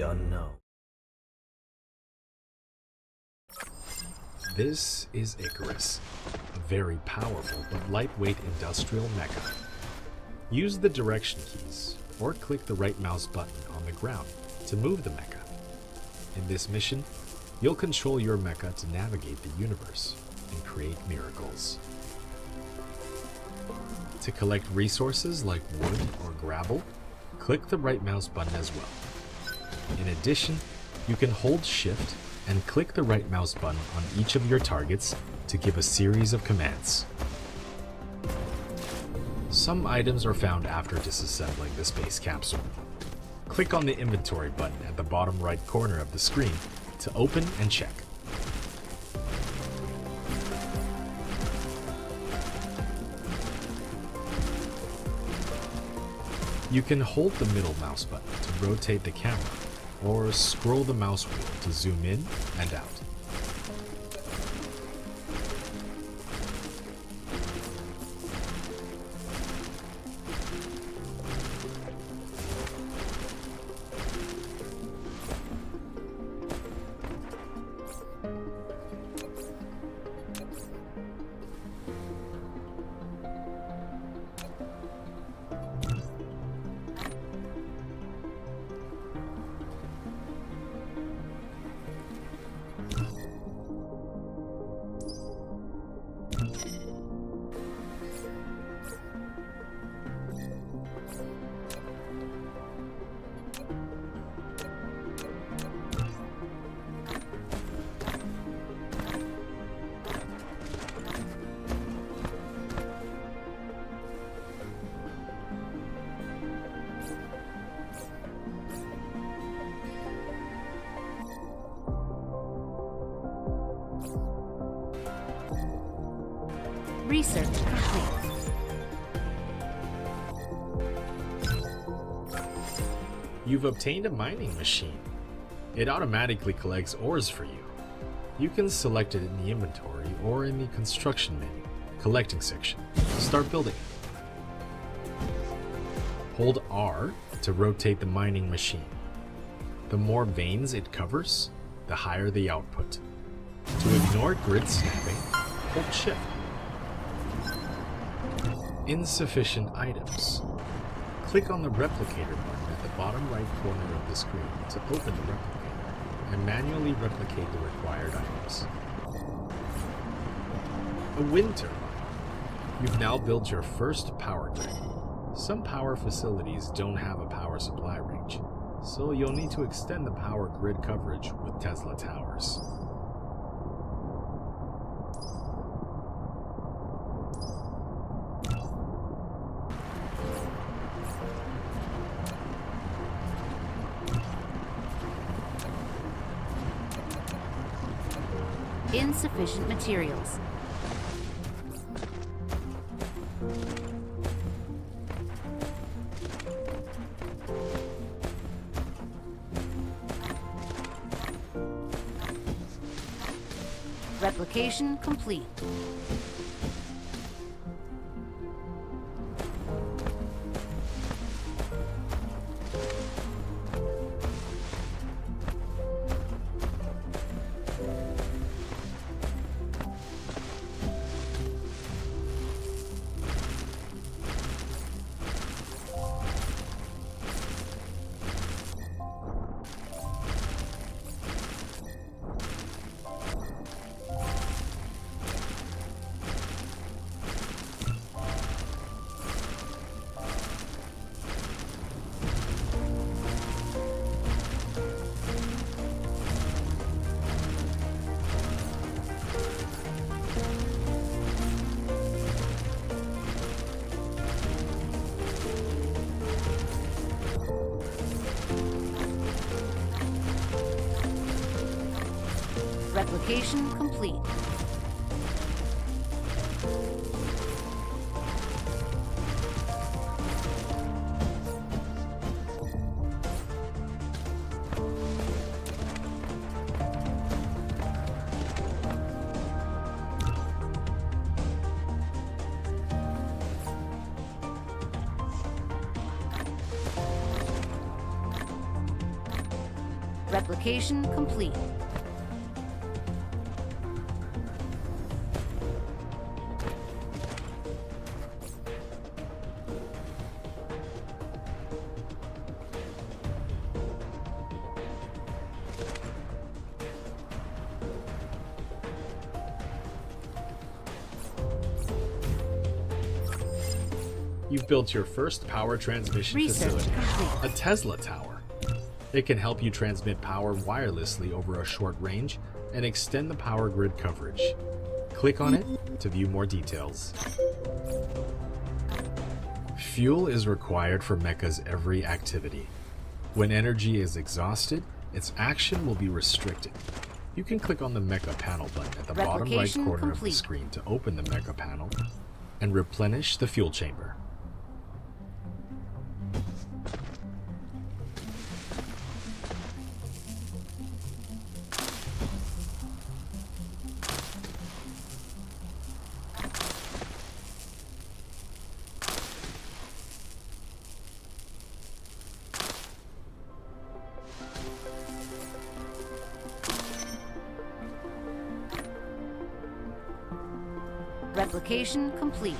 unknown. This is Icarus, a very powerful but lightweight industrial mecha. Use the direction keys or click the right mouse button on the ground to move the mecha. In this mission, you'll control your mecha to navigate the universe and create miracles. To collect resources like wood or gravel, click the right mouse button as well. In addition, you can hold Shift and click the right mouse button on each of your targets to give a series of commands. Some items are found after disassembling the space capsule. Click on the inventory button at the bottom right corner of the screen to open and check. You can hold the middle mouse button to rotate the camera, or scroll the mouse wheel to zoom in and out. Research complete. You've obtained a mining machine. It automatically collects ores for you. You can select it in the inventory or in the construction menu, collecting section, to start building. Hold R to rotate the mining machine. The more veins it covers, the higher the output. To ignore grid snapping, hold Shift. Insufficient items. Click on the replicator button at the bottom right corner of the screen to open the replicator and manually replicate the required items. A wind turbine. You've now built your first power grid. Some power facilities don't have a power supply range, so you'll need to extend the power grid coverage with Tesla towers. Insufficient materials. Replication complete. Replication complete. Replication complete. You've built your first power transmission Research facility, complete. a Tesla tower. It can help you transmit power wirelessly over a short range and extend the power grid coverage. Click on it to view more details. Fuel is required for Mecha's every activity. When energy is exhausted, its action will be restricted. You can click on the Mecha panel button at the bottom right Replication corner of the complete. screen to open the Mecha panel and replenish the fuel chamber. Replication complete.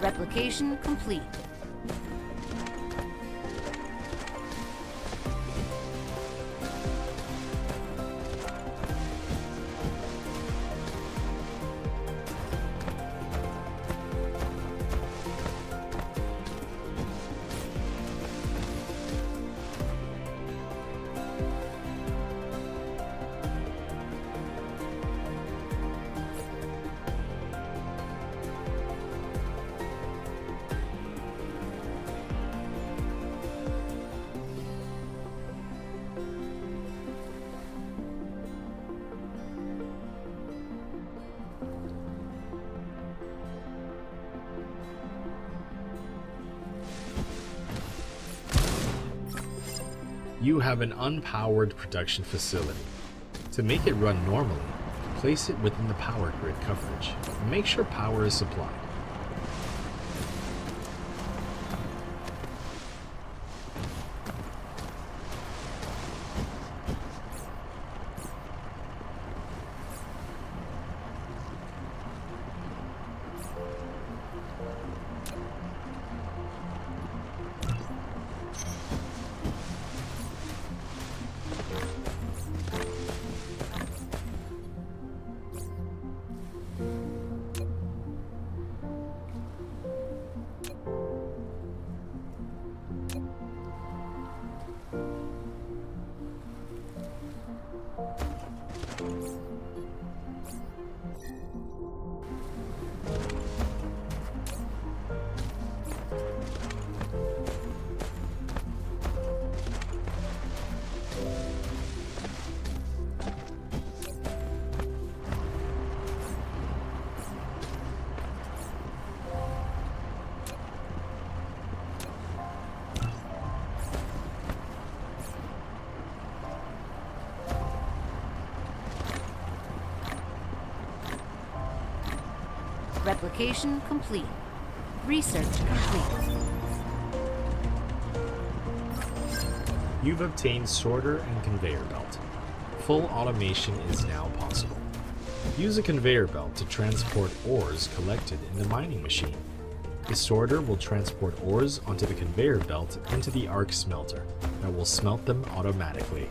Replication complete. You have an unpowered production facility. To make it run normally, place it within the power grid coverage and make sure power is supplied. Replication complete. Research complete. You've obtained sorter and conveyor belt. Full automation is now possible. Use a conveyor belt to transport ores collected in the mining machine. The sorter will transport ores onto the conveyor belt into the arc smelter that will smelt them automatically.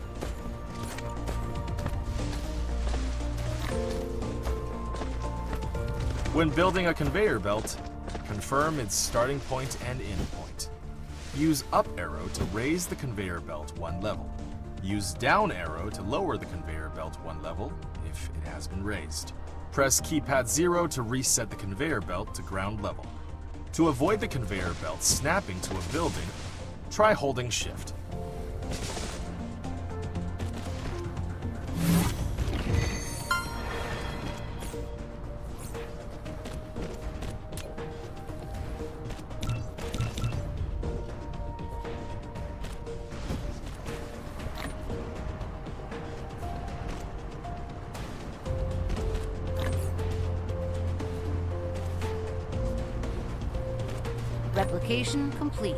When building a conveyor belt, confirm its starting point and end point. Use up arrow to raise the conveyor belt one level. Use down arrow to lower the conveyor belt one level if it has been raised. Press keypad 0 to reset the conveyor belt to ground level. To avoid the conveyor belt snapping to a building, try holding shift. Replication complete.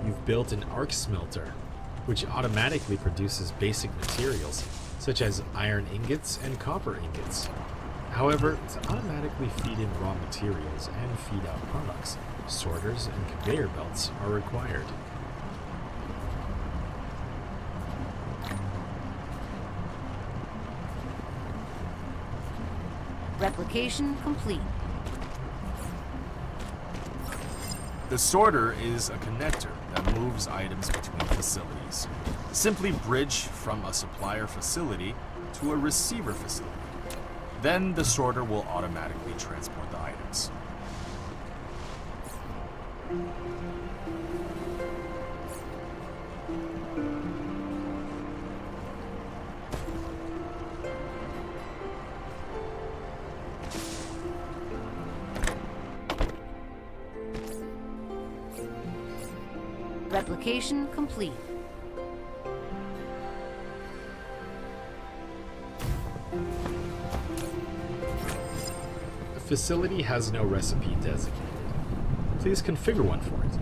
You've built an arc smelter, which automatically produces basic materials, such as iron ingots and copper ingots. However, to automatically feed in raw materials and feed out products, sorters and conveyor belts are required. Replication complete. The sorter is a connector that moves items between facilities. Simply bridge from a supplier facility to a receiver facility. Then the sorter will automatically transport the items. Replication complete. The facility has no recipe designated. Please configure one for it.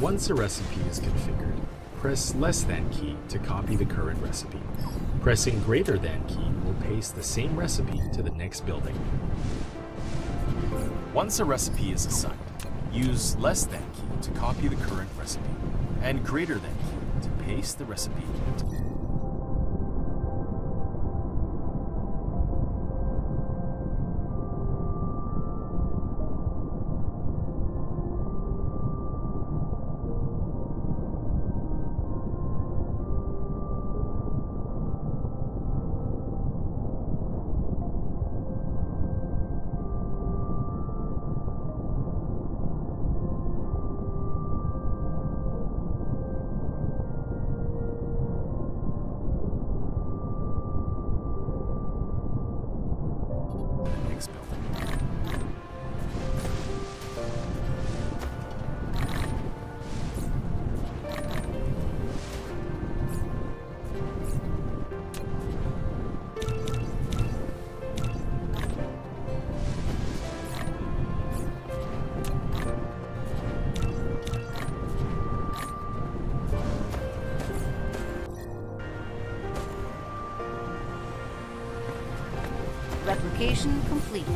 Once a recipe is configured, press less than key to copy the current recipe. Pressing greater than key will paste the same recipe to the next building. Once a recipe is assigned, use less than key to copy the current recipe, and greater than key to paste the recipe into it. Next building. Replication complete.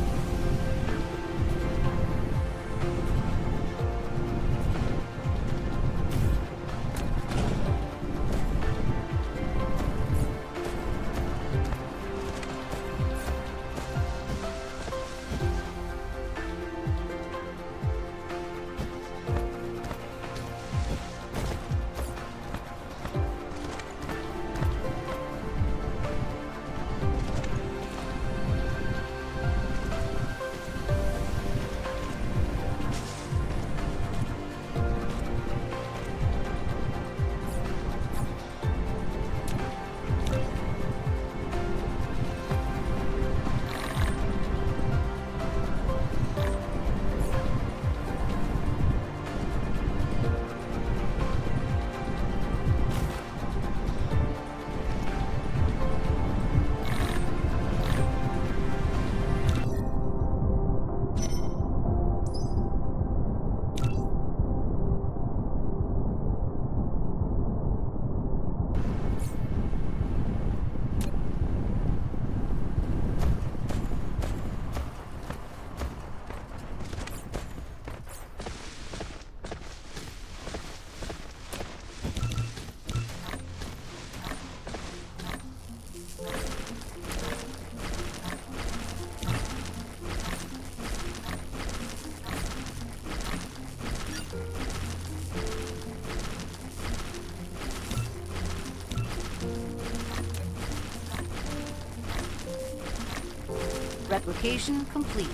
Replication complete.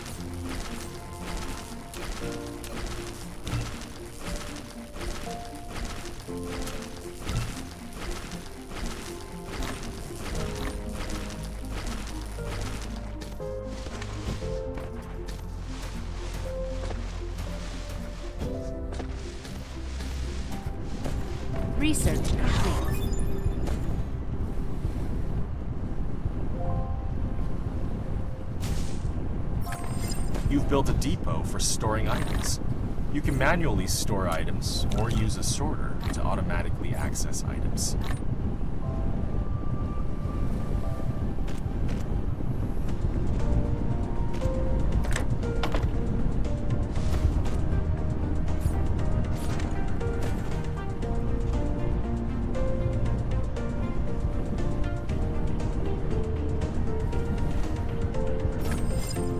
Research complete. You've built a depot for storing items. You can manually store items or use a sorter to automatically access items.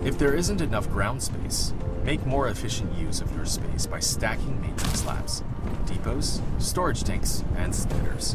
If there isn't enough ground space, make more efficient use of your space by stacking maintenance labs, depots, storage tanks, and splitters.